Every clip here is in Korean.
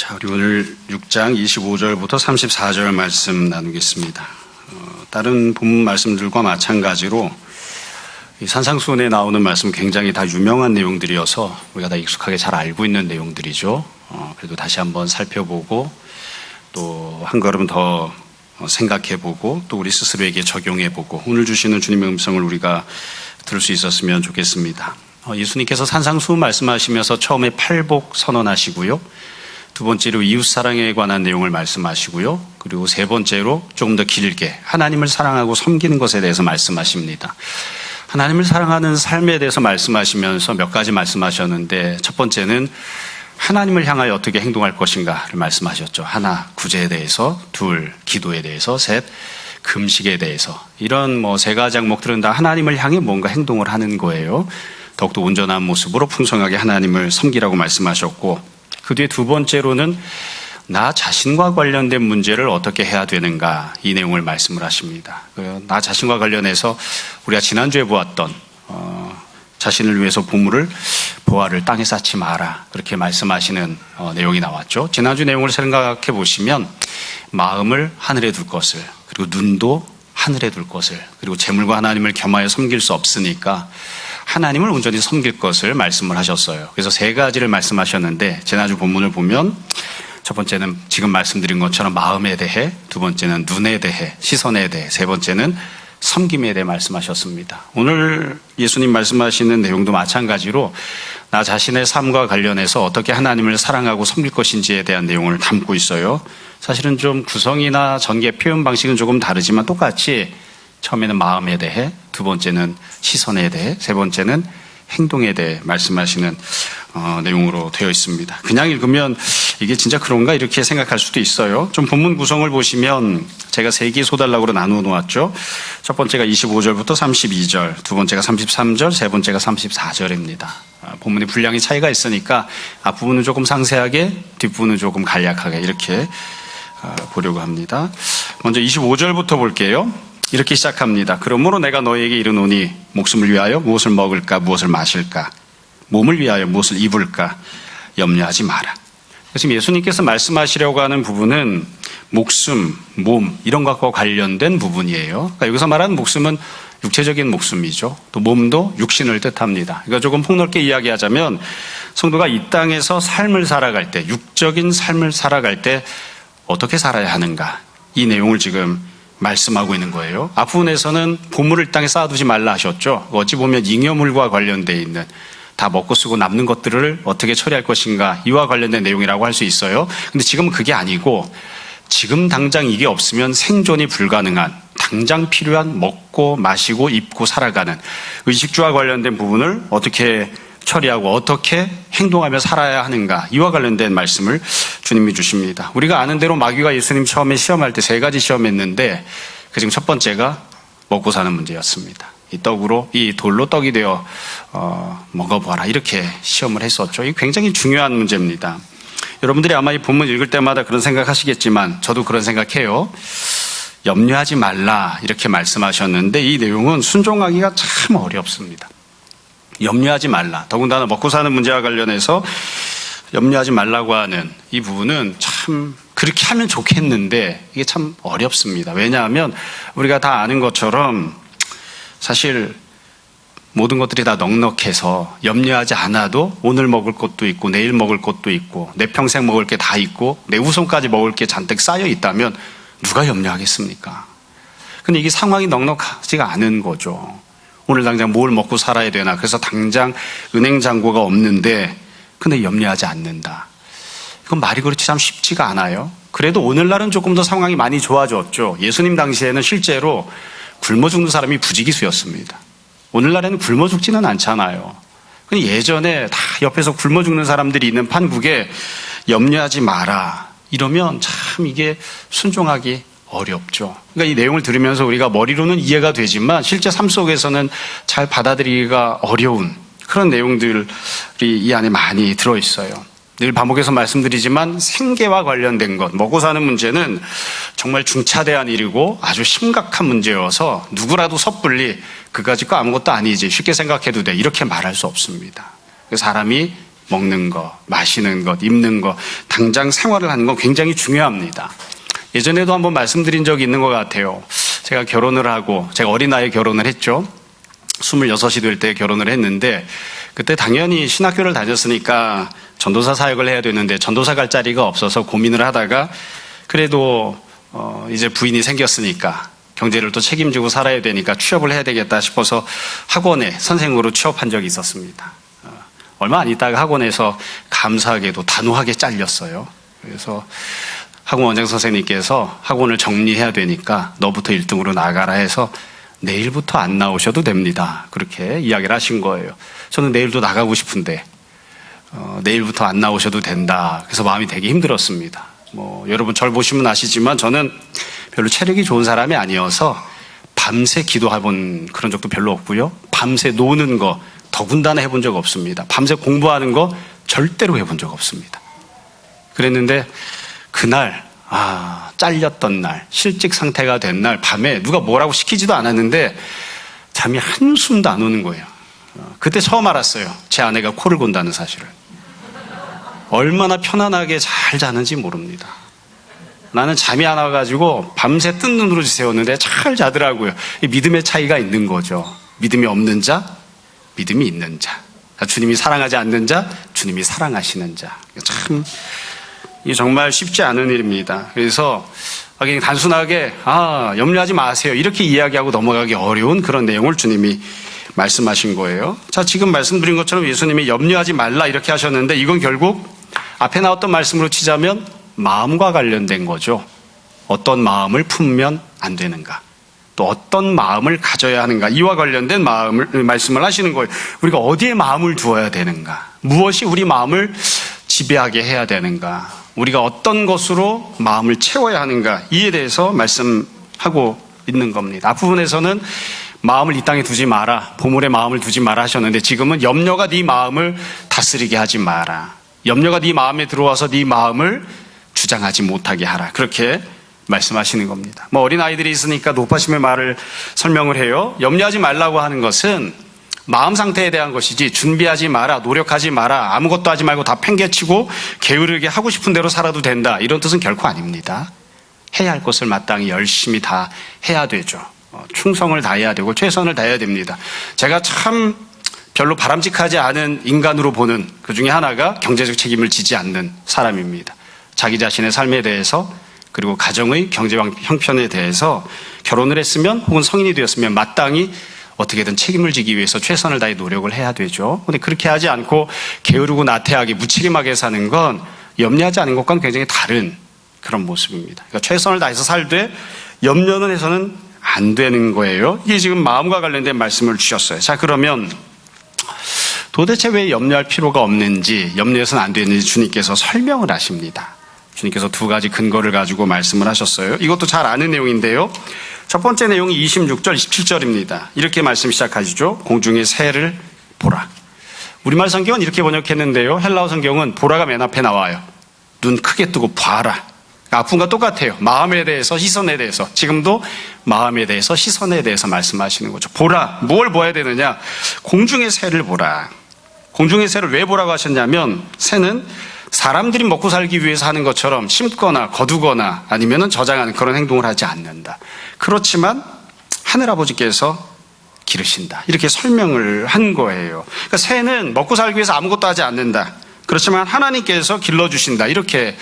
자, 우리 오늘 6장 25절부터 34절 말씀 나누겠습니다. 다른 본문 말씀들과 마찬가지로 이 산상수훈에 나오는 말씀 굉장히 다 유명한 내용들이어서 우리가 다 익숙하게 잘 알고 있는 내용들이죠. 그래도 다시 한번 살펴보고 또 한 걸음 더 생각해보고 또 우리 스스로에게 적용해보고 오늘 주시는 주님의 음성을 우리가 들을 수 있었으면 좋겠습니다. 예수님께서 산상수훈 말씀하시면서 처음에 팔복 선언하시고요. 두 번째로 이웃사랑에 관한 내용을 말씀하시고요. 그리고 세 번째로 조금 더 길게 하나님을 사랑하고 섬기는 것에 대해서 말씀하십니다. 하나님을 사랑하는 삶에 대해서 말씀하시면서 몇 가지 말씀하셨는데 첫 번째는 하나님을 향하여 어떻게 행동할 것인가를 말씀하셨죠. 하나, 구제에 대해서, 둘, 기도에 대해서, 셋, 금식에 대해서. 이런 세 가지 항목들은 다 하나님을 향해 뭔가 행동을 하는 거예요. 더욱더 온전한 모습으로 풍성하게 하나님을 섬기라고 말씀하셨고 그 뒤에 두 번째로는 나 자신과 관련된 문제를 어떻게 해야 되는가 이 내용을 말씀을 하십니다. 나 자신과 관련해서 우리가 지난주에 보았던 자신을 위해서 보화를 땅에 쌓지 마라 그렇게 말씀하시는 내용이 나왔죠. 지난주 내용을 생각해 보시면 마음을 하늘에 둘 것을 그리고 눈도 하늘에 둘 것을 그리고 재물과 하나님을 겸하여 섬길 수 없으니까 하나님을 온전히 섬길 것을 말씀을 하셨어요. 그래서 세 가지를 말씀하셨는데 지난주 본문을 보면 첫 번째는 지금 말씀드린 것처럼 마음에 대해, 두 번째는 눈에 대해, 시선에 대해, 세 번째는 섬김에 대해 말씀하셨습니다. 오늘 예수님 말씀하시는 내용도 마찬가지로 나 자신의 삶과 관련해서 어떻게 하나님을 사랑하고 섬길 것인지에 대한 내용을 담고 있어요. 사실은 좀 구성이나 전개 표현 방식은 조금 다르지만 똑같이 처음에는 마음에 대해, 두 번째는 시선에 대해, 세 번째는 행동에 대해 말씀하시는 내용으로 되어 있습니다. 그냥 읽으면 이게 진짜 그런가 이렇게 생각할 수도 있어요. 좀 본문 구성을 보시면 제가 세 개 소단락으로 나누어 놓았죠. 첫 번째가 25절부터 32절, 두 번째가 33절, 세 번째가 34절입니다. 본문의 분량이 차이가 있으니까 앞부분은 조금 상세하게, 뒷부분은 조금 간략하게 이렇게 보려고 합니다. 먼저 25절부터 볼게요. 이렇게 시작합니다. 그러므로 내가 너희에게 이르노니 목숨을 위하여 무엇을 먹을까 무엇을 마실까 몸을 위하여 무엇을 입을까 염려하지 마라. 지금 예수님께서 말씀하시려고 하는 부분은 목숨, 몸 이런 것과 관련된 부분이에요. 그러니까 여기서 말하는 목숨은 육체적인 목숨이죠. 또 몸도 육신을 뜻합니다. 그러니까 조금 폭넓게 이야기하자면 성도가 이 땅에서 삶을 살아갈 때 육적인 삶을 살아갈 때 어떻게 살아야 하는가 이 내용을 지금 말씀하고 있는 거예요. 앞부분에서는 보물을 땅에 쌓아두지 말라 하셨죠. 어찌 보면 잉여물과 관련되어 있는 다 먹고 쓰고 남는 것들을 어떻게 처리할 것인가 이와 관련된 내용이라고 할 수 있어요. 근데 지금은 그게 아니고 지금 당장 이게 없으면 생존이 불가능한 당장 필요한 먹고 마시고 입고 살아가는 의식주와 관련된 부분을 어떻게 처리하고 어떻게 행동하며 살아야 하는가 이와 관련된 말씀을 주님이 주십니다. 우리가 아는 대로 마귀가 예수님 처음에 시험할 때 세 가지 시험했는데 그중 첫 번째가 먹고 사는 문제였습니다. 이 돌로 떡이 되어 먹어보아라 이렇게 시험을 했었죠. 이게 굉장히 중요한 문제입니다. 여러분들이 아마 이 본문 읽을 때마다 그런 생각하시겠지만 저도 그런 생각해요. 염려하지 말라 이렇게 말씀하셨는데 이 내용은 순종하기가 참 어렵습니다. 염려하지 말라. 더군다나 먹고 사는 문제와 관련해서 염려하지 말라고 하는 이 부분은 참 그렇게 하면 좋겠는데 이게 참 어렵습니다. 왜냐하면 우리가 다 아는 것처럼 사실 모든 것들이 다 넉넉해서 염려하지 않아도 오늘 먹을 것도 있고 내일 먹을 것도 있고 내 평생 먹을 게 다 있고 내 후손까지 먹을 게 잔뜩 쌓여 있다면 누가 염려하겠습니까? 근데 이게 상황이 넉넉하지가 않은 거죠. 오늘 당장 뭘 먹고 살아야 되나 그래서 당장 은행 잔고가 없는데 근데 염려하지 않는다. 이건 말이 그렇지 참 쉽지가 않아요. 그래도 오늘날은 조금 더 상황이 많이 좋아졌죠. 예수님 당시에는 실제로 굶어 죽는 사람이 부지기수였습니다. 오늘날에는 굶어 죽지는 않잖아요. 근데 예전에 다 옆에서 굶어 죽는 사람들이 있는 판국에 염려하지 마라 이러면 참 이게 순종하기 어렵죠. 그러니까 이 내용을 들으면서 우리가 머리로는 이해가 되지만 실제 삶 속에서는 잘 받아들이기가 어려운 그런 내용들이 이 안에 많이 들어있어요. 늘 반복해서 말씀드리지만 생계와 관련된 것, 먹고 사는 문제는 정말 중차대한 일이고 아주 심각한 문제여서 누구라도 섣불리 그까짓 거 아무것도 아니지 쉽게 생각해도 돼 이렇게 말할 수 없습니다. 사람이 먹는 거, 마시는 것, 입는 거, 당장 생활을 하는 건 굉장히 중요합니다. 예전에도 한번 말씀드린 적이 있는 것 같아요. 제가 결혼을 하고, 제가 어린 나이에 결혼을 했죠. 26이 될 때 결혼을 했는데, 그때 당연히 신학교를 다녔으니까 전도사 사역을 해야 되는데 전도사 갈 자리가 없어서 고민을 하다가 그래도 이제 부인이 생겼으니까 경제를 또 책임지고 살아야 되니까 취업을 해야 되겠다 싶어서 학원에 선생으로 취업한 적이 있었습니다. 얼마 안 있다가 학원에서 감사하게도 단호하게 잘렸어요. 그래서 학원 원장 선생님께서 학원을 정리해야 되니까 너부터 1등으로 나가라 해서 내일부터 안 나오셔도 됩니다. 그렇게 이야기를 하신 거예요. 저는 내일도 나가고 싶은데 내일부터 안 나오셔도 된다. 그래서 마음이 되게 힘들었습니다. 여러분 절 보시면 아시지만 저는 별로 체력이 좋은 사람이 아니어서 밤새 기도해본 그런 적도 별로 없고요. 밤새 노는 거 더군다나 해본 적 없습니다. 밤새 공부하는 거 절대로 해본 적 없습니다. 그랬는데 그날 잘렸던 날, 실직 상태가 된 날 밤에 누가 뭐라고 시키지도 않았는데 잠이 한숨도 안 오는 거예요. 그때 처음 알았어요. 제 아내가 코를 곤다는 사실을. 얼마나 편안하게 잘 자는지 모릅니다. 나는 잠이 안 와가지고 밤새 뜬 눈으로 지새웠는데 잘 자더라고요. 믿음의 차이가 있는 거죠. 믿음이 없는 자, 믿음이 있는 자. 주님이 사랑하지 않는 자, 주님이 사랑하시는 자. 참 이게 정말 쉽지 않은 일입니다. 그래서 그냥 단순하게 염려하지 마세요 이렇게 이야기하고 넘어가기 어려운 그런 내용을 주님이 말씀하신 거예요. 자, 지금 말씀드린 것처럼 예수님이 염려하지 말라 이렇게 하셨는데 이건 결국 앞에 나왔던 말씀으로 치자면 마음과 관련된 거죠. 어떤 마음을 품으면 안 되는가, 또 어떤 마음을 가져야 하는가, 이와 관련된 말씀을 하시는 거예요. 우리가 어디에 마음을 두어야 되는가, 무엇이 우리 마음을 지배하게 해야 되는가, 우리가 어떤 것으로 마음을 채워야 하는가, 이에 대해서 말씀하고 있는 겁니다. 앞부분에서는 마음을 이 땅에 두지 마라, 보물에 마음을 두지 마라 하셨는데 지금은 염려가 네 마음을 다스리게 하지 마라, 염려가 네 마음에 들어와서 네 마음을 주장하지 못하게 하라, 그렇게 말씀하시는 겁니다. 어린아이들이 있으니까 높아심의 말을 설명을 해요. 염려하지 말라고 하는 것은 마음 상태에 대한 것이지 준비하지 마라, 노력하지 마라, 아무것도 하지 말고 다 팽개치고 게으르게 하고 싶은 대로 살아도 된다, 이런 뜻은 결코 아닙니다. 해야 할 것을 마땅히 열심히 다 해야 되죠. 충성을 다해야 되고 최선을 다해야 됩니다. 제가 참 별로 바람직하지 않은 인간으로 보는 그 중에 하나가 경제적 책임을 지지 않는 사람입니다. 자기 자신의 삶에 대해서, 그리고 가정의 경제 형편에 대해서 결혼을 했으면 혹은 성인이 되었으면 마땅히 어떻게든 책임을 지기 위해서 최선을 다해 노력을 해야 되죠. 그런데 그렇게 하지 않고 게으르고 나태하게 무책임하게 사는 건 염려하지 않은 것과는 굉장히 다른 그런 모습입니다. 그러니까 최선을 다해서 살되 염려는 해서는 안 되는 거예요. 이게 지금 마음과 관련된 말씀을 주셨어요. 자, 그러면 도대체 왜 염려할 필요가 없는지, 염려해서는 안 되는지 주님께서 설명을 하십니다. 주님께서 두 가지 근거를 가지고 말씀을 하셨어요. 이것도 잘 아는 내용인데요. 첫 번째 내용이 26절, 27절입니다. 이렇게 말씀 시작하시죠. 공중의 새를 보라. 우리말 성경은 이렇게 번역했는데요. 헬라어 성경은 보라가 맨 앞에 나와요. 눈 크게 뜨고 봐라. 아픔과 똑같아요. 마음에 대해서, 시선에 대해서. 지금도 마음에 대해서, 시선에 대해서 말씀하시는 거죠. 보라. 뭘 봐야 되느냐? 공중의 새를 보라. 공중의 새를 왜 보라고 하셨냐면, 새는 사람들이 먹고 살기 위해서 하는 것처럼 심거나 거두거나 아니면 저장하는 그런 행동을 하지 않는다. 그렇지만 하늘아버지께서 기르신다, 이렇게 설명을 한 거예요. 그러니까 새는 먹고 살기 위해서 아무것도 하지 않는다. 그렇지만 하나님께서 길러주신다, 이렇게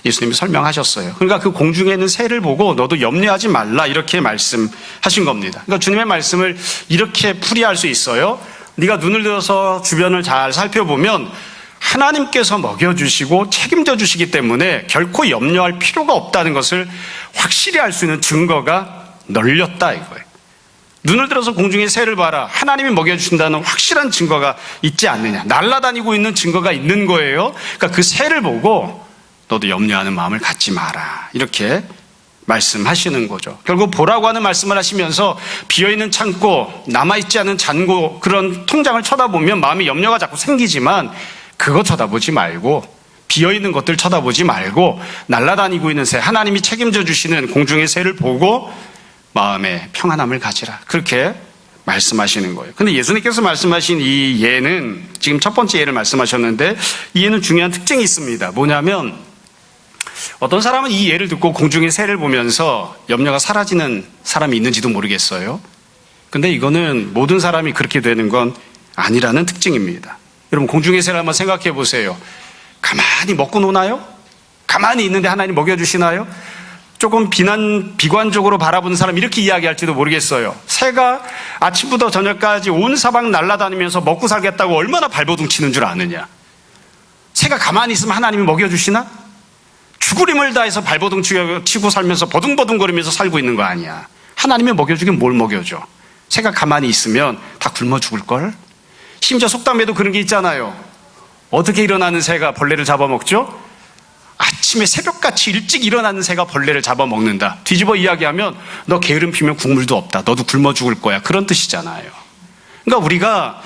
예수님이 설명하셨어요. 그러니까 그 공중에 있는 새를 보고 너도 염려하지 말라, 이렇게 말씀하신 겁니다. 그러니까 주님의 말씀을 이렇게 풀이할 수 있어요. 네가 눈을 들어서 주변을 잘 살펴보면 하나님께서 먹여주시고 책임져 주시기 때문에 결코 염려할 필요가 없다는 것을 확실히 알 수 있는 증거가 널렸다, 이거예요. 눈을 들어서 공중의 새를 봐라. 하나님이 먹여주신다는 확실한 증거가 있지 않느냐. 날아다니고 있는 증거가 있는 거예요. 그러니까 그 새를 보고 너도 염려하는 마음을 갖지 마라, 이렇게 말씀하시는 거죠. 결국 보라고 하는 말씀을 하시면서 비어있는 창고, 남아있지 않은 잔고, 그런 통장을 쳐다보면 마음에 염려가 자꾸 생기지만 그거 쳐다보지 말고, 비어있는 것들 쳐다보지 말고 날아다니고 있는 새, 하나님이 책임져 주시는 공중의 새를 보고 마음에 평안함을 가지라, 그렇게 말씀하시는 거예요. 근데 예수님께서 말씀하신 이 예는 지금 첫 번째 예를 말씀하셨는데 이 예는 중요한 특징이 있습니다. 뭐냐면 어떤 사람은 이 예를 듣고 공중의 새를 보면서 염려가 사라지는 사람이 있는지도 모르겠어요. 근데 이거는 모든 사람이 그렇게 되는 건 아니라는 특징입니다. 여러분 공중의 새를 한번 생각해 보세요. 가만히 먹고 노나요? 가만히 있는데 하나님 먹여주시나요? 조금 비관적으로 바라보는 사람 이렇게 이야기할지도 모르겠어요. 새가 아침부터 저녁까지 온 사방 날아다니면서 먹고 살겠다고 얼마나 발버둥 치는 줄 아느냐. 새가 가만히 있으면 하나님이 먹여주시나? 죽으림을 다해서 발버둥 치고 살면서 버둥버둥거리면서 살고 있는 거 아니야. 하나님이 먹여주긴 뭘 먹여줘. 새가 가만히 있으면 다 굶어 죽을걸? 심지어 속담에도 그런 게 있잖아요. 어떻게 일어나는 새가 벌레를 잡아먹죠? 아침에 새벽같이 일찍 일어나는 새가 벌레를 잡아먹는다. 뒤집어 이야기하면 너 게으름 피면 국물도 없다. 너도 굶어 죽을 거야. 그런 뜻이잖아요. 그러니까 우리가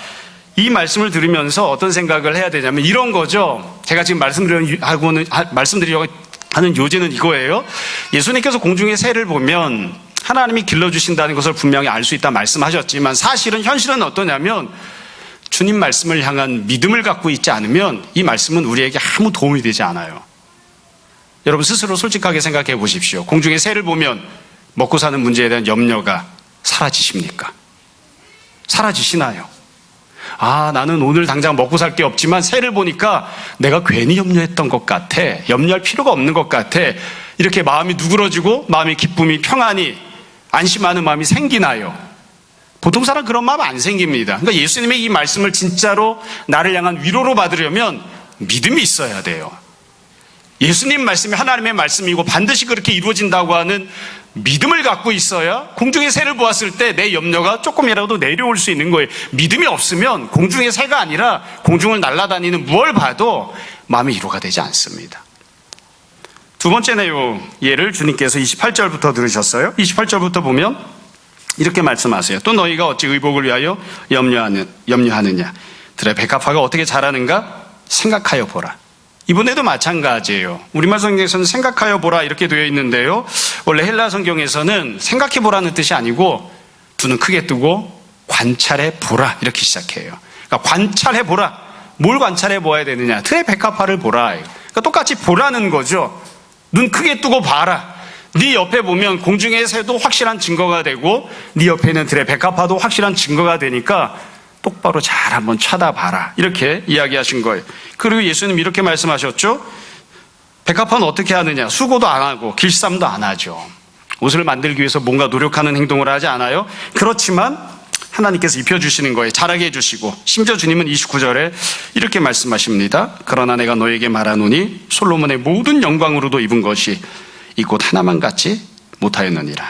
이 말씀을 들으면서 어떤 생각을 해야 되냐면 이런 거죠. 제가 지금 말씀드리려고 하는 요지는 이거예요. 예수님께서 공중의 새를 보면 하나님이 길러주신다는 것을 분명히 알 수 있다 말씀하셨지만 사실은 현실은 어떠냐면 주님 말씀을 향한 믿음을 갖고 있지 않으면 이 말씀은 우리에게 아무 도움이 되지 않아요. 여러분 스스로 솔직하게 생각해 보십시오. 공중의 새를 보면 먹고 사는 문제에 대한 염려가 사라지십니까? 사라지시나요? 아, 나는 오늘 당장 먹고 살 게 없지만 새를 보니까 내가 괜히 염려했던 것 같아. 염려할 필요가 없는 것 같아. 이렇게 마음이 누그러지고 마음의 기쁨이 평안히 안심하는 마음이 생기나요? 보통 사람 그런 마음 안 생깁니다. 그러니까 예수님의 이 말씀을 진짜로 나를 향한 위로로 받으려면 믿음이 있어야 돼요. 예수님 말씀이 하나님의 말씀이고 반드시 그렇게 이루어진다고 하는 믿음을 갖고 있어야 공중의 새를 보았을 때 내 염려가 조금이라도 내려올 수 있는 거예요. 믿음이 없으면 공중의 새가 아니라 공중을 날아다니는 무엇을 봐도 마음의 위로가 되지 않습니다. 두 번째 내용 예를 주님께서 28절부터 들으셨어요. 28절부터 보면 이렇게 말씀하세요. 또 너희가 어찌 의복을 위하여 염려하느냐. 들의 백합화가 어떻게 자라는가 생각하여 보라. 이번에도 마찬가지예요. 우리말 성경에서는 생각하여 보라 이렇게 되어 있는데요. 원래 헬라 성경에서는 생각해 보라는 뜻이 아니고 두 눈 크게 뜨고 관찰해 보라 이렇게 시작해요. 그러니까 관찰해 보라. 뭘 관찰해 보아야 되느냐. 들의 백합화를 보라. 그러니까 똑같이 보라는 거죠. 눈 크게 뜨고 봐라. 네 옆에 보면 공중의 새도 확실한 증거가 되고 네 옆에 있는 들의 백합화도 확실한 증거가 되니까 똑바로 잘 한번 쳐다봐라. 이렇게 이야기하신 거예요. 그리고 예수님 이렇게 말씀하셨죠. 백합화는 어떻게 하느냐. 수고도 안 하고 길쌈도 안 하죠. 옷을 만들기 위해서 뭔가 노력하는 행동을 하지 않아요. 그렇지만 하나님께서 입혀주시는 거예요. 자라게 해주시고 심지어 주님은 29절에 이렇게 말씀하십니다. 그러나 내가 너에게 말하노니 솔로몬의 모든 영광으로도 입은 것이 이 꽃 하나만 같지 못하였느니라.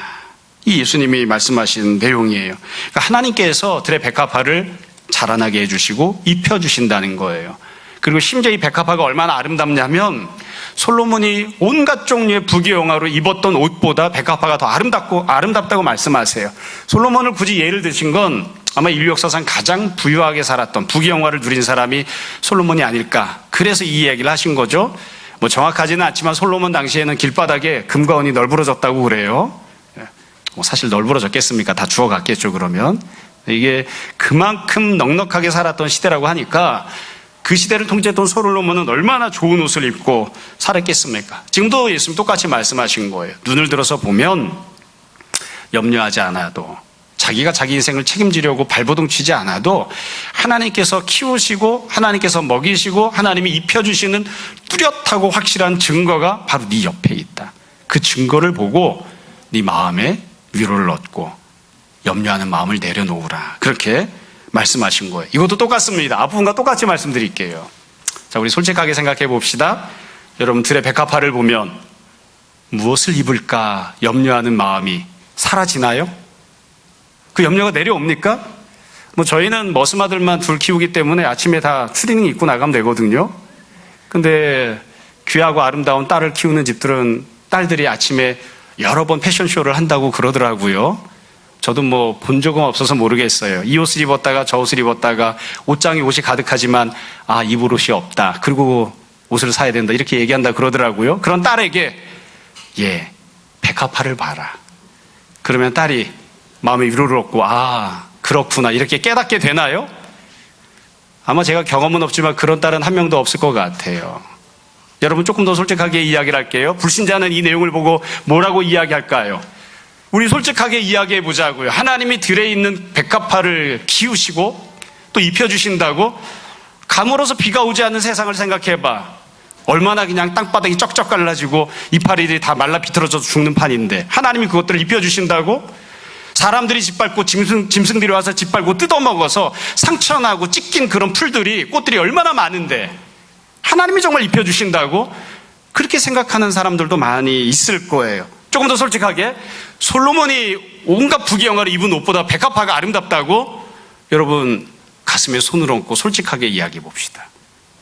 이 예수님이 말씀하신 내용이에요. 그러니까 하나님께서 들의 백합화를 자라나게 해주시고 입혀주신다는 거예요. 그리고 심지어 이 백합화가 얼마나 아름답냐면 솔로몬이 온갖 종류의 부귀영화로 입었던 옷보다 백합화가 더 아름답다고 말씀하세요. 솔로몬을 굳이 예를 드신 건 아마 인류 역사상 가장 부유하게 살았던 부귀영화를 누린 사람이 솔로몬이 아닐까. 그래서 이 이야기를 하신 거죠. 뭐 정확하지는 않지만 솔로몬 당시에는 길바닥에 금과 은이 널브러졌다고 그래요. 뭐 사실 널브러졌겠습니까? 다 주워갔겠죠 그러면. 이게 그만큼 넉넉하게 살았던 시대라고 하니까 그 시대를 통치했던 솔로몬은 얼마나 좋은 옷을 입고 살았겠습니까? 지금도 예수님 똑같이 말씀하신 거예요. 눈을 들어서 보면 염려하지 않아도 자기가 자기 인생을 책임지려고 발버둥 치지 않아도 하나님께서 키우시고 하나님께서 먹이시고 하나님이 입혀주시는 뚜렷하고 확실한 증거가 바로 네 옆에 있다. 그 증거를 보고 네 마음에 위로를 얻고 염려하는 마음을 내려놓으라. 그렇게 말씀하신 거예요. 이것도 똑같습니다. 앞부분과 똑같이 말씀드릴게요. 자, 우리 솔직하게 생각해 봅시다. 여러분 들의 백합화를 보면 무엇을 입을까 염려하는 마음이 사라지나요? 그 염려가 내려옵니까? 뭐 저희는 머슴아들만 둘 키우기 때문에 아침에 다 추리닝 입고 나가면 되거든요. 근데 귀하고 아름다운 딸을 키우는 집들은 딸들이 아침에 여러 번 패션쇼를 한다고 그러더라고요. 저도 뭐 본 적은 없어서 모르겠어요. 이 옷을 입었다가 저 옷을 입었다가 옷장에 옷이 가득하지만 아, 입을 옷이 없다. 그리고 옷을 사야 된다. 이렇게 얘기한다 그러더라고요. 그런 딸에게 백합화를 봐라. 그러면 딸이 마음의 위로를 얻고 아, 그렇구나 이렇게 깨닫게 되나요? 아마 제가 경험은 없지만 그런 딸은 한 명도 없을 것 같아요. 여러분 조금 더 솔직하게 이야기를 할게요. 불신자는 이 내용을 보고 뭐라고 이야기할까요? 우리 솔직하게 이야기해 보자고요. 하나님이 들에 있는 백합화를 키우시고 또 입혀주신다고? 가물어서 비가 오지 않는 세상을 생각해봐. 얼마나 그냥 땅바닥이 쩍쩍 갈라지고 이파리들이 다 말라 비틀어져서 죽는 판인데 하나님이 그것들을 입혀주신다고? 사람들이 짓밟고 짐승들이 와서 짓밟고 뜯어먹어서 상처나고 찢긴 그런 풀들이 꽃들이 얼마나 많은데 하나님이 정말 입혀주신다고? 그렇게 생각하는 사람들도 많이 있을 거예요. 조금 더 솔직하게 솔로몬이 온갖 부귀영화를 입은 옷보다 백합화가 아름답다고? 여러분 가슴에 손을 얹고 솔직하게 이야기해 봅시다.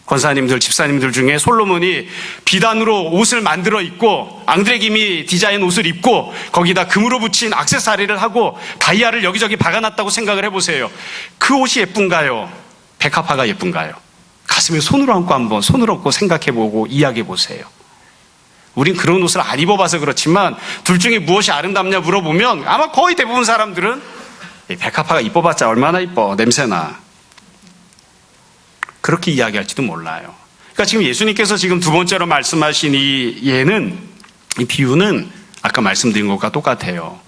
권사님들, 집사님들 중에 솔로몬이 비단으로 옷을 만들어 입고 앙드레김이 디자인 옷을 입고 거기다 금으로 붙인 액세서리를 하고 다이아를 여기저기 박아놨다고 생각을 해보세요. 그 옷이 예쁜가요? 백합화가 예쁜가요? 가슴에 손을 얹고 한번 손을 얹고 생각해보고 이야기해보세요. 우린 그런 옷을 안 입어봐서 그렇지만 둘 중에 무엇이 아름답냐 물어보면 아마 거의 대부분 사람들은 백합화가 이뻐봤자 얼마나 이뻐, 냄새나. 그렇게 이야기할지도 몰라요. 그러니까 지금 예수님께서 지금 두 번째로 말씀하신 이 비유는 아까 말씀드린 것과 똑같아요.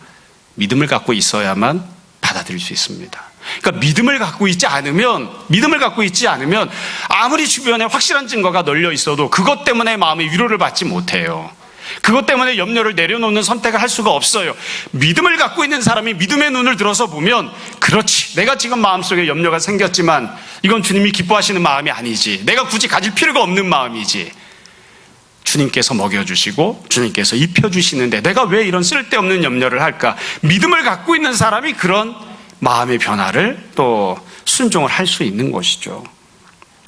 믿음을 갖고 있어야만 받아들일 수 있습니다. 그러니까 믿음을 갖고 있지 않으면 아무리 주변에 확실한 증거가 널려 있어도 그것 때문에 마음의 위로를 받지 못해요. 그것 때문에 염려를 내려놓는 선택을 할 수가 없어요. 믿음을 갖고 있는 사람이 믿음의 눈을 들어서 보면 그렇지, 내가 지금 마음속에 염려가 생겼지만 이건 주님이 기뻐하시는 마음이 아니지, 내가 굳이 가질 필요가 없는 마음이지, 주님께서 먹여주시고 주님께서 입혀주시는데 내가 왜 이런 쓸데없는 염려를 할까? 믿음을 갖고 있는 사람이 그런 마음의 변화를 또 순종을 할 수 있는 것이죠.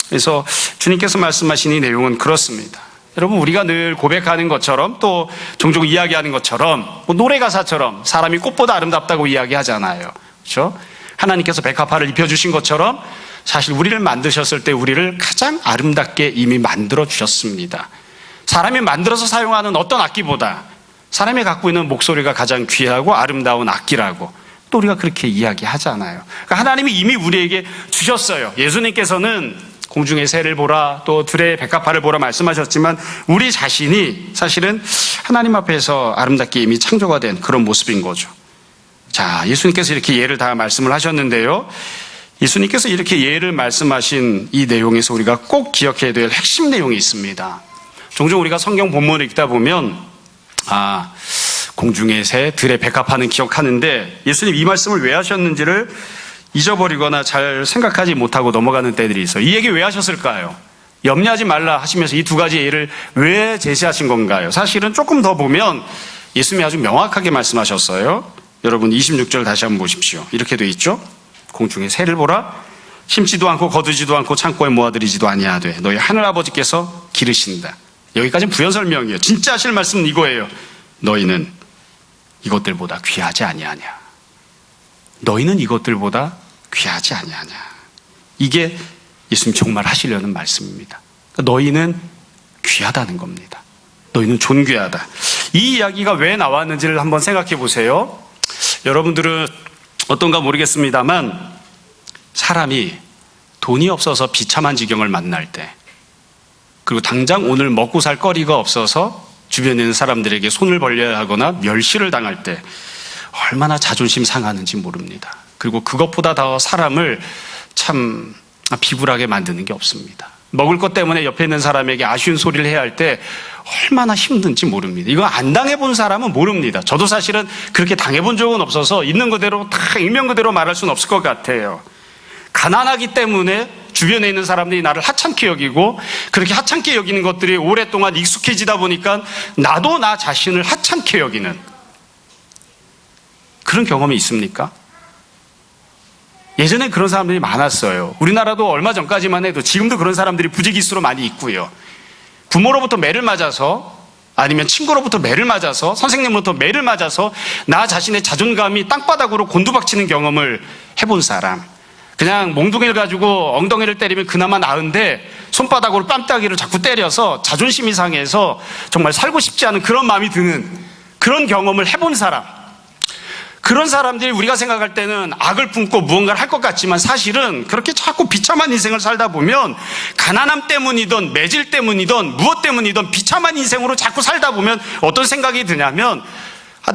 그래서 주님께서 말씀하신 이 내용은 그렇습니다. 여러분 우리가 늘 고백하는 것처럼 또 종종 이야기하는 것처럼 노래 가사처럼 사람이 꽃보다 아름답다고 이야기하잖아요. 그렇죠? 하나님께서 백합화를 입혀주신 것처럼 사실 우리를 만드셨을 때 우리를 가장 아름답게 이미 만들어 주셨습니다. 사람이 만들어서 사용하는 어떤 악기보다 사람이 갖고 있는 목소리가 가장 귀하고 아름다운 악기라고 또 우리가 그렇게 이야기하잖아요. 그러니까 하나님이 이미 우리에게 주셨어요. 예수님께서는 공중의 새를 보라 또 들의 백합화를 보라 말씀하셨지만 우리 자신이 사실은 하나님 앞에서 아름답게 이미 창조가 된 그런 모습인 거죠. 자, 예수님께서 이렇게 예를 다 말씀을 하셨는데요. 예수님께서 이렇게 예를 말씀하신 이 내용에서 우리가 꼭 기억해야 될 핵심 내용이 있습니다. 종종 우리가 성경 본문을 읽다 보면 공중의 새, 들의 백합화는 기억하는데 예수님 이 말씀을 왜 하셨는지를 잊어버리거나 잘 생각하지 못하고 넘어가는 때들이 있어요. 이 얘기 왜 하셨을까요? 염려하지 말라 하시면서 이 두 가지 예를 왜 제시하신 건가요? 사실은 조금 더 보면 예수님이 아주 명확하게 말씀하셨어요. 여러분 26절 다시 한번 보십시오. 이렇게 돼 있죠. 공중의 새를 보라. 심지도 않고 거두지도 않고 창고에 모아들이지도 아니하되 너희 하늘아버지께서 기르신다. 여기까지는 부연 설명이에요. 진짜 하실 말씀은 이거예요. 너희는 이것들보다 귀하지 아니하냐. 너희는 이것들보다 귀하지 아니하냐. 이게 예수님 정말 하시려는 말씀입니다. 그러니까 너희는 귀하다는 겁니다. 너희는 존귀하다. 이 이야기가 왜 나왔는지를 한번 생각해 보세요. 여러분들은 어떤가 모르겠습니다만 사람이 돈이 없어서 비참한 지경을 만날 때 그리고 당장 오늘 먹고 살 거리가 없어서 주변에 있는 사람들에게 손을 벌려야 하거나 멸시를 당할 때 얼마나 자존심 상하는지 모릅니다. 그리고 그것보다 더 사람을 참 비굴하게 만드는 게 없습니다. 먹을 것 때문에 옆에 있는 사람에게 아쉬운 소리를 해야 할 때 얼마나 힘든지 모릅니다. 이거 안 당해본 사람은 모릅니다. 저도 사실은 그렇게 당해본 적은 없어서 있는 그대로 다 일면 그대로 말할 수는 없을 것 같아요. 가난하기 때문에 주변에 있는 사람들이 나를 하찮게 여기고 그렇게 하찮게 여기는 것들이 오랫동안 익숙해지다 보니까 나도 나 자신을 하찮게 여기는 그런 경험이 있습니까? 예전에 그런 사람들이 많았어요. 우리나라도 얼마 전까지만 해도 지금도 그런 사람들이 부지기수로 많이 있고요. 부모로부터 매를 맞아서 아니면 친구로부터 매를 맞아서 선생님으로부터 매를 맞아서 나 자신의 자존감이 땅바닥으로 곤두박치는 경험을 해본 사람. 그냥 몽둥이를 가지고 엉덩이를 때리면 그나마 나은데 손바닥으로 뺨따기를 자꾸 때려서 자존심이 상해서 정말 살고 싶지 않은 그런 마음이 드는 그런 경험을 해본 사람. 그런 사람들이 우리가 생각할 때는 악을 품고 무언가를 할 것 같지만 사실은 그렇게 자꾸 비참한 인생을 살다 보면 가난함 때문이든 매질 때문이든 무엇 때문이든 비참한 인생으로 자꾸 살다 보면 어떤 생각이 드냐면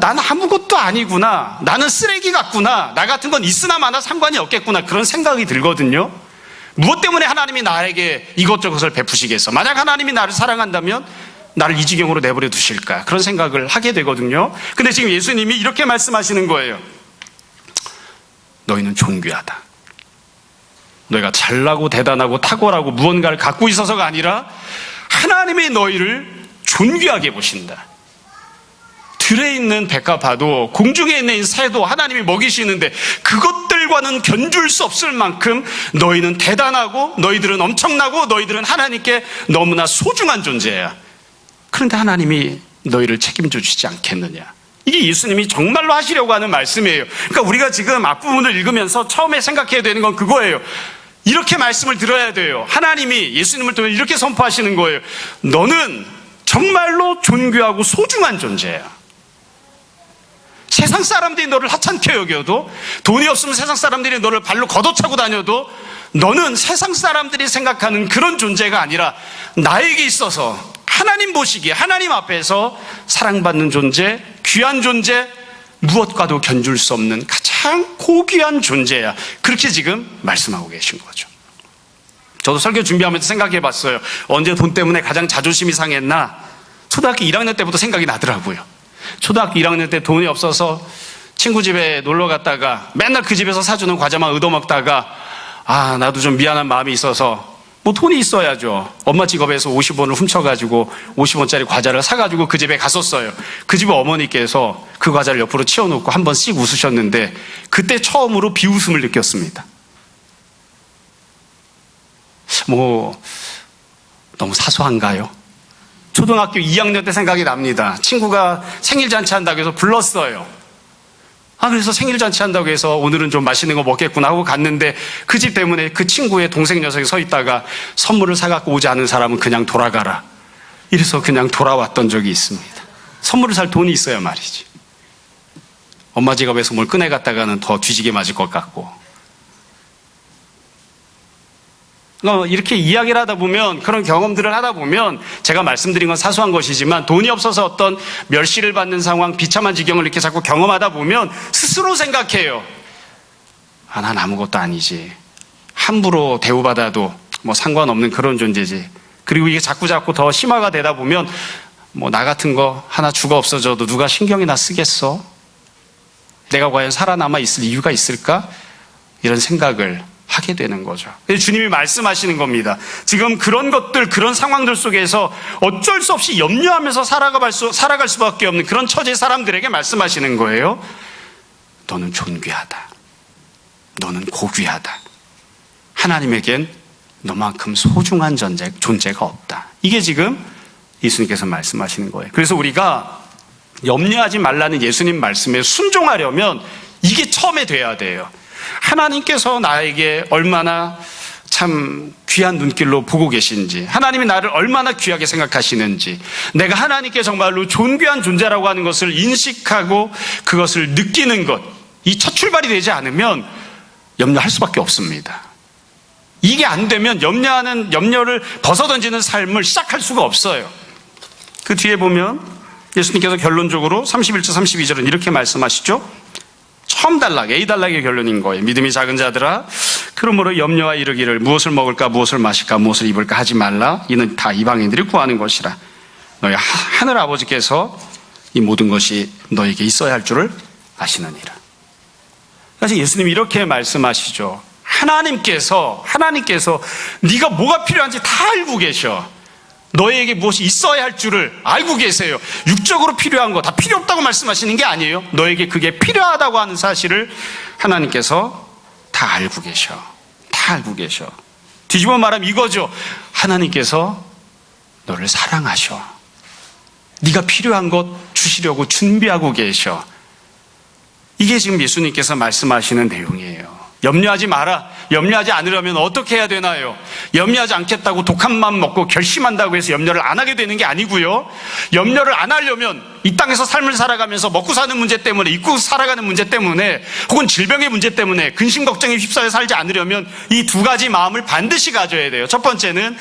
나는 아무것도 아니구나. 나는 쓰레기 같구나. 나 같은 건 있으나 마나 상관이 없겠구나. 그런 생각이 들거든요. 무엇 때문에 하나님이 나에게 이것저것을 베푸시겠어? 만약 하나님이 나를 사랑한다면 나를 이 지경으로 내버려 두실까? 그런 생각을 하게 되거든요. 근데 지금 예수님이 이렇게 말씀하시는 거예요. 너희는 존귀하다. 너희가 잘나고 대단하고 탁월하고 무언가를 갖고 있어서가 아니라 하나님이 너희를 존귀하게 보신다. 들에 있는 백합화도 공중에 있는 새도 하나님이 먹이시는데 그것들과는 견줄 수 없을 만큼 너희는 대단하고 너희들은 엄청나고 너희들은 하나님께 너무나 소중한 존재야. 그런데 하나님이 너희를 책임져 주시지 않겠느냐. 이게 예수님이 정말로 하시려고 하는 말씀이에요. 그러니까 우리가 지금 앞부분을 읽으면서 처음에 생각해야 되는 건 그거예요. 이렇게 말씀을 들어야 돼요. 하나님이 예수님을 통해 이렇게 선포하시는 거예요. 너는 정말로 존귀하고 소중한 존재야. 세상 사람들이 너를 하찮게 여겨도, 돈이 없으면 세상 사람들이 너를 발로 걷어차고 다녀도 너는 세상 사람들이 생각하는 그런 존재가 아니라 나에게 있어서 하나님 보시기에 하나님 앞에서 사랑받는 존재, 귀한 존재, 무엇과도 견줄 수 없는 가장 고귀한 존재야. 그렇게 지금 말씀하고 계신 거죠. 저도 설교 준비하면서 생각해 봤어요. 언제 돈 때문에 가장 자존심이 상했나? 초등학교 1학년 때부터 생각이 나더라고요. 초등학교 1학년 때 돈이 없어서 친구 집에 놀러 갔다가 맨날 그 집에서 사주는 과자만 얻어먹다가 나도 좀 미안한 마음이 있어서 뭐 돈이 있어야죠. 엄마 직업에서 50원을 훔쳐가지고 50원짜리 과자를 사가지고 그 집에 갔었어요. 그 집 어머니께서 그 과자를 옆으로 치워놓고 한 번 씩 웃으셨는데 그때 처음으로 비웃음을 느꼈습니다. 뭐 너무 사소한가요? 초등학교 2학년 때 생각이 납니다. 친구가 생일잔치 한다고 해서 불렀어요. 그래서 생일잔치 한다고 해서 오늘은 좀 맛있는 거 먹겠구나 하고 갔는데 그 집 때문에 그 친구의 동생 녀석이 서 있다가 선물을 사갖고 오지 않은 사람은 그냥 돌아가라. 이래서 그냥 돌아왔던 적이 있습니다. 선물을 살 돈이 있어야 말이지. 엄마 지갑에서 뭘 꺼내갔다가는 더 뒤지게 맞을 것 같고. 이렇게 이야기를 하다 보면, 그런 경험들을 하다 보면, 제가 말씀드린 건 사소한 것이지만 돈이 없어서 어떤 멸시를 받는 상황, 비참한 지경을 이렇게 자꾸 경험하다 보면 스스로 생각해요. 난 아무것도 아니지. 함부로 대우받아도 뭐 상관없는 그런 존재지. 그리고 이게 자꾸 더 심화가 되다 보면 뭐 나 같은 거 하나 죽어 없어져도 누가 신경이나 쓰겠어? 내가 과연 살아남아 있을 이유가 있을까? 이런 생각을 하게 되는 거죠. 주님이 말씀하시는 겁니다. 지금 그런 것들, 그런 상황들 속에서 어쩔 수 없이 염려하면서 살아갈 수밖에 없는 그런 처지의 사람들에게 말씀하시는 거예요. 너는 존귀하다. 너는 고귀하다. 하나님에겐 너만큼 소중한 존재가 없다. 이게 지금 예수님께서 말씀하시는 거예요. 그래서 우리가 염려하지 말라는 예수님 말씀에 순종하려면 이게 처음에 돼야 돼요. 하나님께서 나에게 얼마나 참 귀한 눈길로 보고 계신지, 하나님이 나를 얼마나 귀하게 생각하시는지, 내가 하나님께 정말로 존귀한 존재라고 하는 것을 인식하고 그것을 느끼는 것, 이 첫 출발이 되지 않으면 염려할 수밖에 없습니다. 이게 안 되면 염려를 벗어던지는 삶을 시작할 수가 없어요. 그 뒤에 보면 예수님께서 결론적으로 31절 32절은 이렇게 말씀하시죠. 처음 단락, A 단락의 결론인 거예요. 믿음이 작은 자들아, 그러므로 염려와 이르기를 무엇을 먹을까, 무엇을 마실까, 무엇을 입을까 하지 말라. 이는 다 이방인들이 구하는 것이라. 너희 하늘 아버지께서 이 모든 것이 너에게 있어야 할 줄을 아시느니라. 그래서 예수님이 이렇게 말씀하시죠. 하나님께서 네가 뭐가 필요한지 다 알고 계셔. 너에게 무엇이 있어야 할 줄을 알고 계세요. 육적으로 필요한 거 다 필요 없다고 말씀하시는 게 아니에요. 너에게 그게 필요하다고 하는 사실을 하나님께서 다 알고 계셔. 다 알고 계셔. 뒤집어 말하면 이거죠. 하나님께서 너를 사랑하셔. 네가 필요한 것 주시려고 준비하고 계셔. 이게 지금 예수님께서 말씀하시는 내용이에요. 염려하지 마라. 염려하지 않으려면 어떻게 해야 되나요? 염려하지 않겠다고 독한 마음 먹고 결심한다고 해서 염려를 안 하게 되는 게 아니고요. 염려를 안 하려면 이 땅에서 삶을 살아가면서 먹고 사는 문제 때문에, 입고 살아가는 문제 때문에, 혹은 질병의 문제 때문에 근심 걱정에 휩싸여 살지 않으려면 이 두 가지 마음을 반드시 가져야 돼요. 첫 번째는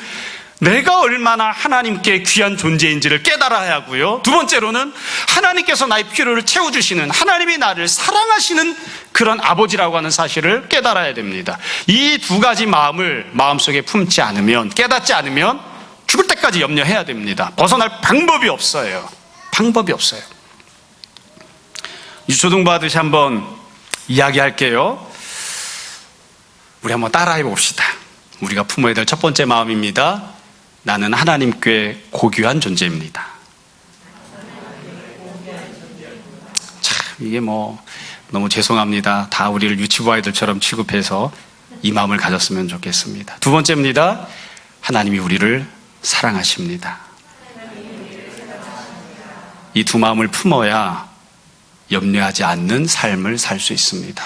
내가 얼마나 하나님께 귀한 존재인지를 깨달아야 하고요. 두 번째로는 하나님께서 나의 필요를 채워주시는, 하나님이 나를 사랑하시는 그런 아버지라고 하는 사실을 깨달아야 됩니다. 이 두 가지 마음을 마음속에 품지 않으면, 깨닫지 않으면 죽을 때까지 염려해야 됩니다. 벗어날 방법이 없어요. 방법이 없어요. 유초등 받으시 한번 이야기할게요. 우리 한번 따라해 봅시다. 우리가 품어야 될 첫 번째 마음입니다. 나는 하나님께 고귀한 존재입니다. 참, 이게 너무 죄송합니다. 다 우리를 유치부 아이들처럼 취급해서 이 마음을 가졌으면 좋겠습니다. 두 번째입니다. 하나님이 우리를 사랑하십니다. 이 두 마음을 품어야 염려하지 않는 삶을 살 수 있습니다.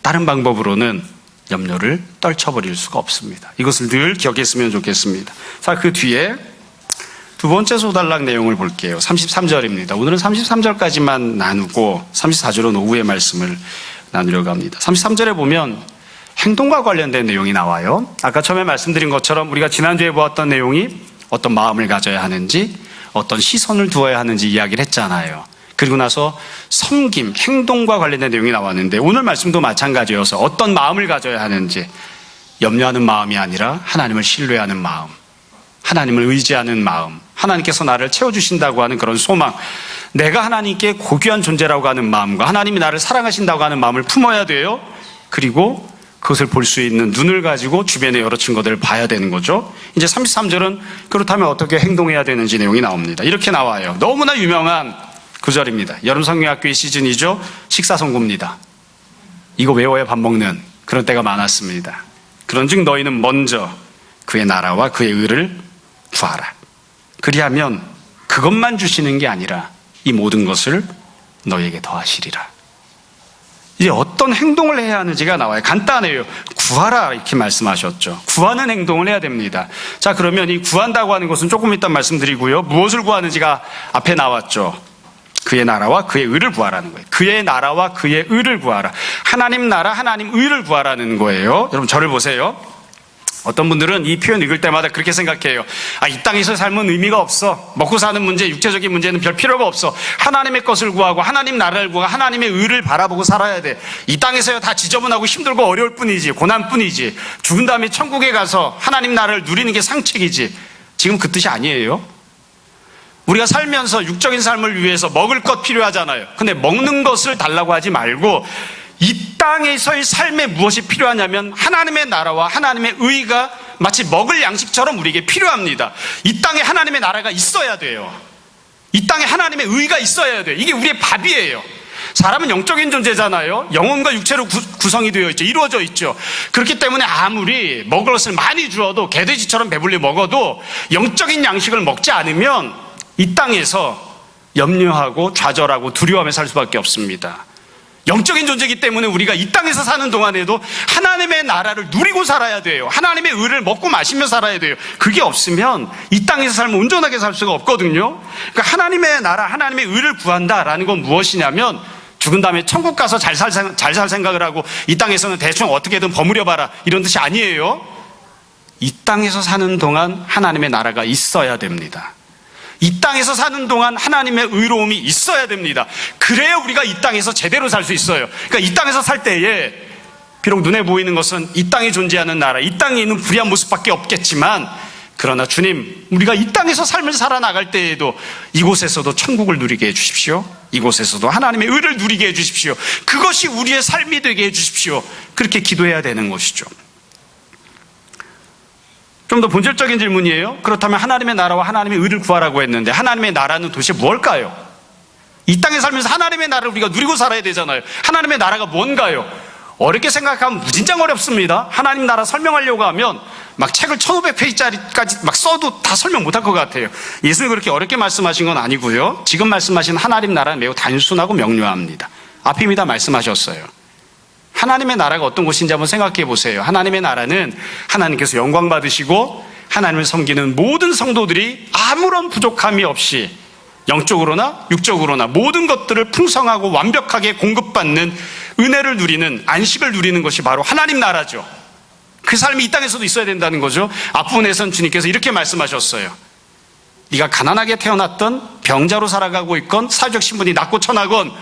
다른 방법으로는 염려를 떨쳐버릴 수가 없습니다. 이것을 늘 기억했으면 좋겠습니다. 자, 그 뒤에 두 번째 소단락 내용을 볼게요. 33절입니다. 오늘은 33절까지만 나누고 34절은 오후의 말씀을 나누려고 합니다. 33절에 보면 행동과 관련된 내용이 나와요. 아까 처음에 말씀드린 것처럼 우리가 지난주에 보았던 내용이 어떤 마음을 가져야 하는지, 어떤 시선을 두어야 하는지 이야기를 했잖아요. 그리고 나서 섬김, 행동과 관련된 내용이 나왔는데 오늘 말씀도 마찬가지여서 어떤 마음을 가져야 하는지, 염려하는 마음이 아니라 하나님을 신뢰하는 마음, 하나님을 의지하는 마음, 하나님께서 나를 채워주신다고 하는 그런 소망, 내가 하나님께 고귀한 존재라고 하는 마음과 하나님이 나를 사랑하신다고 하는 마음을 품어야 돼요. 그리고 그것을 볼 수 있는 눈을 가지고 주변의 여러 친구들을 봐야 되는 거죠. 이제 33절은 그렇다면 어떻게 행동해야 되는지 내용이 나옵니다. 이렇게 나와요. 너무나 유명한 구절입니다. 여름 성경학교의 시즌이죠. 식사선고입니다. 이거 외워야 밥 먹는 그런 때가 많았습니다. 그런즉 너희는 먼저 그의 나라와 그의 의를 구하라. 그리하면 그것만 주시는 게 아니라 이 모든 것을 너희에게 더하시리라. 이제 어떤 행동을 해야 하는지가 나와요. 간단해요. 구하라 이렇게 말씀하셨죠. 구하는 행동을 해야 됩니다. 자, 그러면 이 구한다고 하는 것은 조금 이따 말씀드리고요. 무엇을 구하는지가 앞에 나왔죠. 그의 나라와 그의 의를 구하라는 거예요. 그의 나라와 그의 의를 구하라. 하나님 나라, 하나님 의를 구하라는 거예요. 여러분 저를 보세요. 어떤 분들은 이 표현 읽을 때마다 그렇게 생각해요. 이 땅에서 삶은 의미가 없어. 먹고 사는 문제, 육체적인 문제는 별 필요가 없어. 하나님의 것을 구하고 하나님 나라를 구하고 하나님의 의를 바라보고 살아야 돼. 이 땅에서야 다 지저분하고 힘들고 어려울 뿐이지, 고난뿐이지. 죽은 다음에 천국에 가서 하나님 나라를 누리는 게 상책이지. 지금 그 뜻이 아니에요. 우리가 살면서 육적인 삶을 위해서 먹을 것 필요하잖아요. 근데 먹는 것을 달라고 하지 말고 이 땅에서의 삶에 무엇이 필요하냐면 하나님의 나라와 하나님의 의가 마치 먹을 양식처럼 우리에게 필요합니다. 이 땅에 하나님의 나라가 있어야 돼요. 이 땅에 하나님의 의가 있어야 돼요. 이게 우리의 밥이에요. 사람은 영적인 존재잖아요. 영혼과 육체로 구성이 되어 있죠. 이루어져 있죠. 그렇기 때문에 아무리 먹을 것을 많이 주어도 개돼지처럼 배불리 먹어도 영적인 양식을 먹지 않으면 이 땅에서 염려하고 좌절하고 두려워하며 살 수밖에 없습니다. 영적인 존재이기 때문에 우리가 이 땅에서 사는 동안에도 하나님의 나라를 누리고 살아야 돼요. 하나님의 의를 먹고 마시며 살아야 돼요. 그게 없으면 이 땅에서 살면 온전하게 살 수가 없거든요. 그러니까 하나님의 나라, 하나님의 의를 구한다라는 건 무엇이냐면 죽은 다음에 천국 가서 잘 살 생각을 하고 이 땅에서는 대충 어떻게든 버무려봐라 이런 뜻이 아니에요. 이 땅에서 사는 동안 하나님의 나라가 있어야 됩니다. 이 땅에서 사는 동안 하나님의 의로움이 있어야 됩니다. 그래야 우리가 이 땅에서 제대로 살 수 있어요. 그러니까 이 땅에서 살 때에 비록 눈에 보이는 것은 이 땅에 존재하는 나라, 이 땅에 있는 불의한 모습밖에 없겠지만 그러나 주님, 우리가 이 땅에서 삶을 살아나갈 때에도 이곳에서도 천국을 누리게 해주십시오. 이곳에서도 하나님의 의를 누리게 해주십시오. 그것이 우리의 삶이 되게 해주십시오. 그렇게 기도해야 되는 것이죠. 좀 더 본질적인 질문이에요. 그렇다면 하나님의 나라와 하나님의 의를 구하라고 했는데 하나님의 나라는 도대체 뭘까요? 이 땅에 살면서 하나님의 나라를 우리가 누리고 살아야 되잖아요. 하나님의 나라가 뭔가요? 어렵게 생각하면 무진장 어렵습니다. 하나님 나라 설명하려고 하면 막 책을 1500페이지짜리까지 막 써도 다 설명 못할 것 같아요. 예수님이 그렇게 어렵게 말씀하신 건 아니고요. 지금 말씀하신 하나님 나라는 매우 단순하고 명료합니다. 앞입니다 말씀하셨어요. 하나님의 나라가 어떤 곳인지 한번 생각해 보세요. 하나님의 나라는 하나님께서 영광 받으시고 하나님을 섬기는 모든 성도들이 아무런 부족함이 없이 영적으로나 육적으로나 모든 것들을 풍성하고 완벽하게 공급받는 은혜를 누리는, 안식을 누리는 것이 바로 하나님 나라죠. 그 삶이 이 땅에서도 있어야 된다는 거죠. 앞부분에서는 주님께서 이렇게 말씀하셨어요. 네가 가난하게 태어났던, 병자로 살아가고 있건, 사회적 신분이 낮고 천하건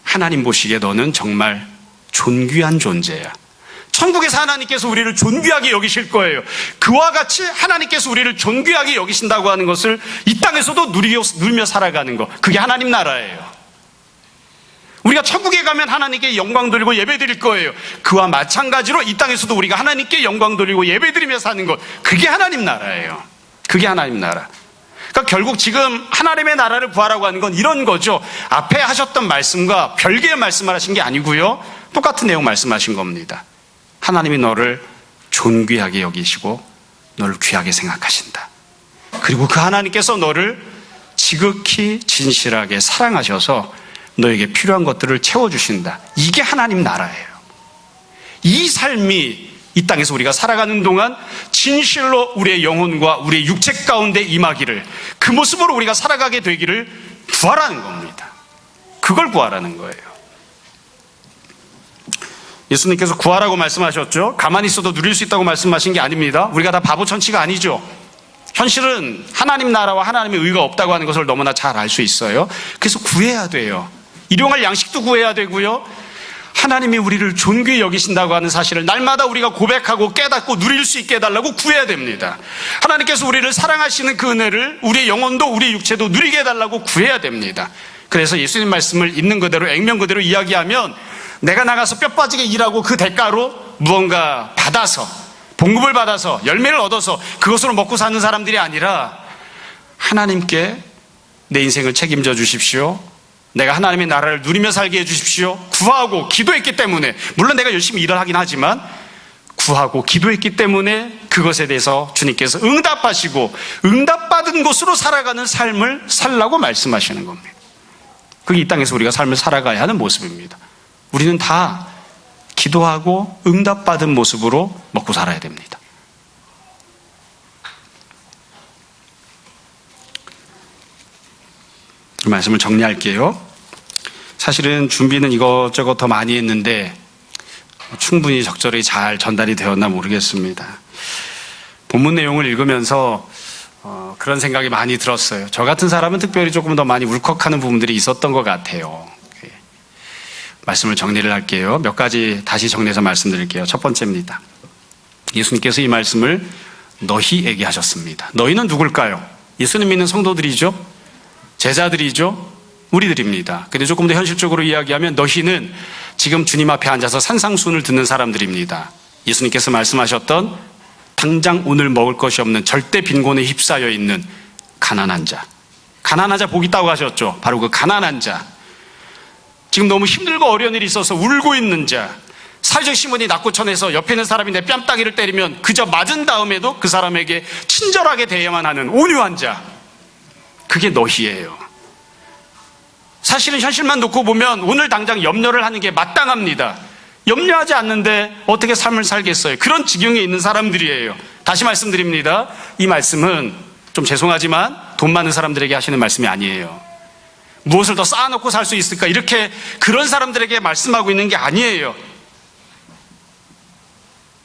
하나님 보시기에 너는 정말 존귀한 존재야. 천국에서 하나님께서 우리를 존귀하게 여기실 거예요. 그와 같이 하나님께서 우리를 존귀하게 여기신다고 하는 것을 이 땅에서도 누리며 살아가는 것, 그게 하나님 나라예요. 우리가 천국에 가면 하나님께 영광 돌리고 예배 드릴 거예요. 그와 마찬가지로 이 땅에서도 우리가 하나님께 영광 돌리고 예배 드리며 사는 것, 그게 하나님 나라예요. 그게 하나님 나라. 그러니까 결국 지금 하나님의 나라를 구하라고 하는 건 이런 거죠. 앞에 하셨던 말씀과 별개의 말씀을 하신 게 아니고요, 똑같은 내용 말씀하신 겁니다. 하나님이 너를 존귀하게 여기시고 너를 귀하게 생각하신다. 그리고 그 하나님께서 너를 지극히 진실하게 사랑하셔서 너에게 필요한 것들을 채워주신다. 이게 하나님 나라예요. 이 삶이 이 땅에서 우리가 살아가는 동안 진실로 우리의 영혼과 우리의 육체 가운데 임하기를, 그 모습으로 우리가 살아가게 되기를 구하라는 겁니다. 그걸 구하라는 거예요. 예수님께서 구하라고 말씀하셨죠. 가만히 있어도 누릴 수 있다고 말씀하신 게 아닙니다. 우리가 다 바보 천치가 아니죠. 현실은 하나님 나라와 하나님의 의가 없다고 하는 것을 너무나 잘 알 수 있어요. 그래서 구해야 돼요. 일용할 양식도 구해야 되고요, 하나님이 우리를 존귀히 여기신다고 하는 사실을 날마다 우리가 고백하고 깨닫고 누릴 수 있게 해달라고 구해야 됩니다. 하나님께서 우리를 사랑하시는 그 은혜를 우리의 영혼도 우리의 육체도 누리게 해달라고 구해야 됩니다. 그래서 예수님 말씀을 있는 그대로 액면 그대로 이야기하면, 내가 나가서 뼈 빠지게 일하고 그 대가로 무언가 받아서, 봉급을 받아서, 열매를 얻어서 그것으로 먹고 사는 사람들이 아니라, 하나님께 내 인생을 책임져 주십시오, 내가 하나님의 나라를 누리며 살게 해주십시오, 구하고 기도했기 때문에, 물론 내가 열심히 일을 하긴 하지만 구하고 기도했기 때문에 그것에 대해서 주님께서 응답하시고 응답받은 곳으로 살아가는 삶을 살라고 말씀하시는 겁니다. 그게 이 땅에서 우리가 삶을 살아가야 하는 모습입니다. 우리는 다 기도하고 응답받은 모습으로 먹고 살아야 됩니다. 이 말씀을 정리할게요. 사실은 준비는 이것저것 더 많이 했는데 충분히 적절히 잘 전달이 되었나 모르겠습니다. 본문 내용을 읽으면서 그런 생각이 많이 들었어요. 저 같은 사람은 특별히 조금 더 많이 울컥하는 부분들이 있었던 것 같아요. 말씀을 정리를 할게요. 몇 가지 다시 정리해서 말씀드릴게요. 첫 번째입니다. 예수님께서 이 말씀을 너희에게 하셨습니다. 너희는 누굴까요? 예수님 믿는 성도들이죠. 제자들이죠. 우리들입니다. 근데 조금 더 현실적으로 이야기하면 너희는 지금 주님 앞에 앉아서 산상수훈을 듣는 사람들입니다. 예수님께서 말씀하셨던 당장 오늘 먹을 것이 없는 절대 빈곤에 휩싸여 있는 가난한 자. 가난한 자 복 있다고 하셨죠. 바로 그 가난한 자. 지금 너무 힘들고 어려운 일이 있어서 울고 있는 자. 사회적 신분이 낮고 천해서 옆에 있는 사람이 내 뺨따기를 때리면 그저 맞은 다음에도 그 사람에게 친절하게 대해야만 하는 온유한 자. 그게 너희예요. 사실은 현실만 놓고 보면 오늘 당장 염려를 하는 게 마땅합니다. 염려하지 않는데 어떻게 삶을 살겠어요? 그런 지경에 있는 사람들이에요. 다시 말씀드립니다. 이 말씀은 좀 죄송하지만 돈 많은 사람들에게 하시는 말씀이 아니에요. 무엇을 더 쌓아놓고 살 수 있을까? 이렇게 그런 사람들에게 말씀하고 있는 게 아니에요.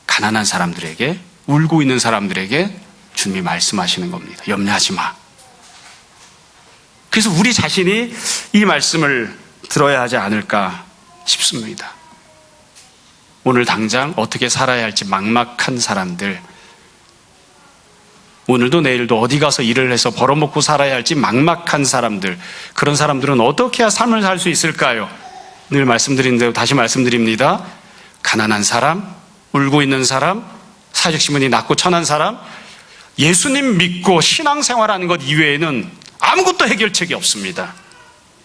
가난한 사람들에게, 울고 있는 사람들에게 주님이 말씀하시는 겁니다. 염려하지 마. 그래서 우리 자신이 이 말씀을 들어야 하지 않을까 싶습니다. 오늘 당장 어떻게 살아야 할지 막막한 사람들, 오늘도 내일도 어디 가서 일을 해서 벌어먹고 살아야 할지 막막한 사람들, 그런 사람들은 어떻게 해야 삶을 살 수 있을까요? 늘 말씀드린 대로 다시 말씀드립니다. 가난한 사람, 울고 있는 사람, 사회적 신분이 낮고 천한 사람, 예수님 믿고 신앙생활하는 것 이외에는 아무것도 해결책이 없습니다.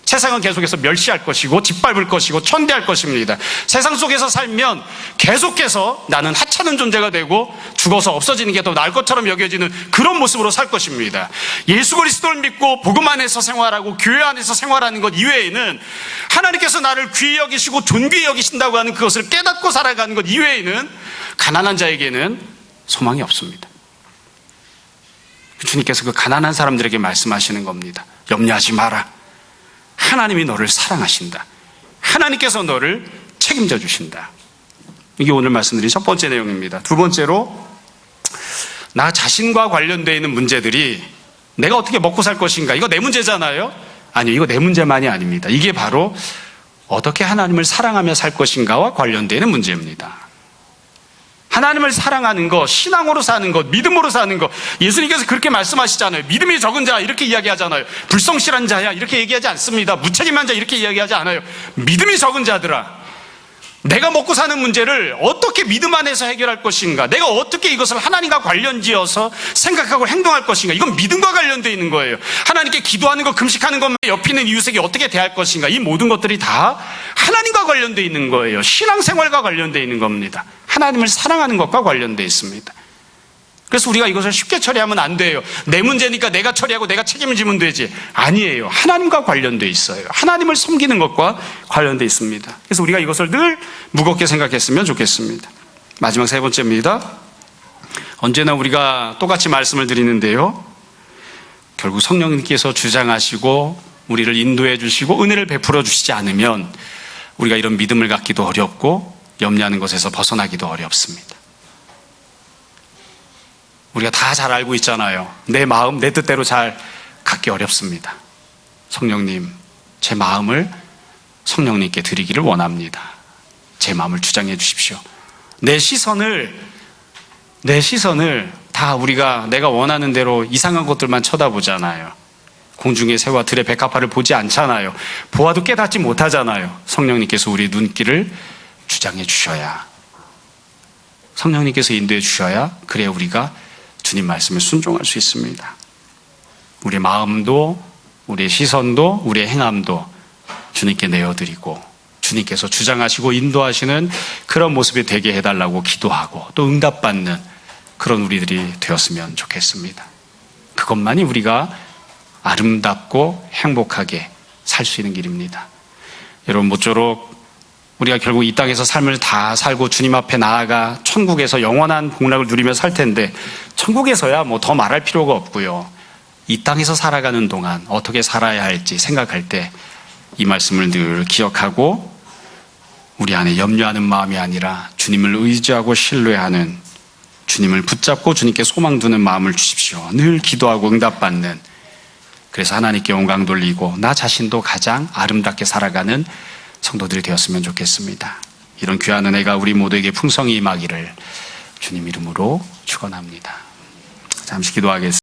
세상은 계속해서 멸시할 것이고 짓밟을 것이고 천대할 것입니다. 세상 속에서 살면 계속해서 나는 하찮은 존재가 되고 죽어서 없어지는 게 더 나을 것처럼 여겨지는 그런 모습으로 살 것입니다. 예수 그리스도를 믿고 복음 안에서 생활하고 교회 안에서 생활하는 것 이외에는 하나님께서 나를 귀히 여기시고 존귀히 여기신다고 하는 그것을 깨닫고 살아가는 것 이외에는 가난한 자에게는 소망이 없습니다. 주님께서 그 가난한 사람들에게 말씀하시는 겁니다. 염려하지 마라. 하나님이 너를 사랑하신다. 하나님께서 너를 책임져 주신다. 이게 오늘 말씀드린 첫 번째 내용입니다. 두 번째로, 나 자신과 관련되어 있는 문제들이 내가 어떻게 먹고 살 것인가, 이거 내 문제잖아요. 아니요, 이거 내 문제만이 아닙니다. 이게 바로 어떻게 하나님을 사랑하며 살 것인가와 관련되는 문제입니다. 하나님을 사랑하는 것, 신앙으로 사는 것, 믿음으로 사는 것, 예수님께서 그렇게 말씀하시잖아요. 믿음이 적은 자 이렇게 이야기하잖아요. 불성실한 자야 이렇게 얘기하지 않습니다. 무책임한 자 이렇게 이야기하지 않아요. 믿음이 적은 자들아, 내가 먹고 사는 문제를 어떻게 믿음 안에서 해결할 것인가, 내가 어떻게 이것을 하나님과 관련지어서 생각하고 행동할 것인가, 이건 믿음과 관련되어 있는 거예요. 하나님께 기도하는 것, 금식하는 것, 옆에 있는 이웃에게 어떻게 대할 것인가, 이 모든 것들이 다 하나님과 관련되어 있는 거예요. 신앙생활과 관련되어 있는 겁니다. 하나님을 사랑하는 것과 관련되어 있습니다. 그래서 우리가 이것을 쉽게 처리하면 안 돼요. 내 문제니까 내가 처리하고 내가 책임을 지면 되지. 아니에요. 하나님과 관련되어 있어요. 하나님을 섬기는 것과 관련되어 있습니다. 그래서 우리가 이것을 늘 무겁게 생각했으면 좋겠습니다. 마지막 세 번째입니다. 언제나 우리가 똑같이 말씀을 드리는데요, 결국 성령님께서 주장하시고 우리를 인도해 주시고 은혜를 베풀어 주시지 않으면 우리가 이런 믿음을 갖기도 어렵고 염려하는 것에서 벗어나기도 어렵습니다. 우리가 다 잘 알고 있잖아요. 내 마음 내 뜻대로 잘 갖기 어렵습니다. 성령님, 제 마음을 성령님께 드리기를 원합니다. 제 마음을 주장해 주십시오. 내 시선을 다 우리가 내가 원하는 대로 이상한 것들만 쳐다보잖아요. 공중의 새와 들의 백합화를 보지 않잖아요. 보아도 깨닫지 못하잖아요. 성령님께서 우리 눈길을 주장해 주셔야, 성령님께서 인도해 주셔야, 그래야 우리가 주님 말씀에 순종할 수 있습니다. 우리의 마음도 우리의 시선도 우리의 행함도 주님께 내어드리고 주님께서 주장하시고 인도하시는 그런 모습이 되게 해달라고 기도하고 또 응답받는 그런 우리들이 되었으면 좋겠습니다. 그것만이 우리가 아름답고 행복하게 살 수 있는 길입니다. 여러분, 모쪼록 우리가 결국 이 땅에서 삶을 다 살고 주님 앞에 나아가 천국에서 영원한 복락을 누리며 살 텐데, 천국에서야 뭐 더 말할 필요가 없고요. 이 땅에서 살아가는 동안 어떻게 살아야 할지 생각할 때 이 말씀을 늘 기억하고 우리 안에 염려하는 마음이 아니라 주님을 의지하고 신뢰하는, 주님을 붙잡고 주님께 소망 두는 마음을 주십시오. 늘 기도하고 응답받는, 그래서 하나님께 영광 돌리고 나 자신도 가장 아름답게 살아가는 성도들이 되었으면 좋겠습니다. 이런 귀한 은혜가 우리 모두에게 풍성히 임하기를 주님 이름으로 축원합니다. 잠시 기도하겠습니다.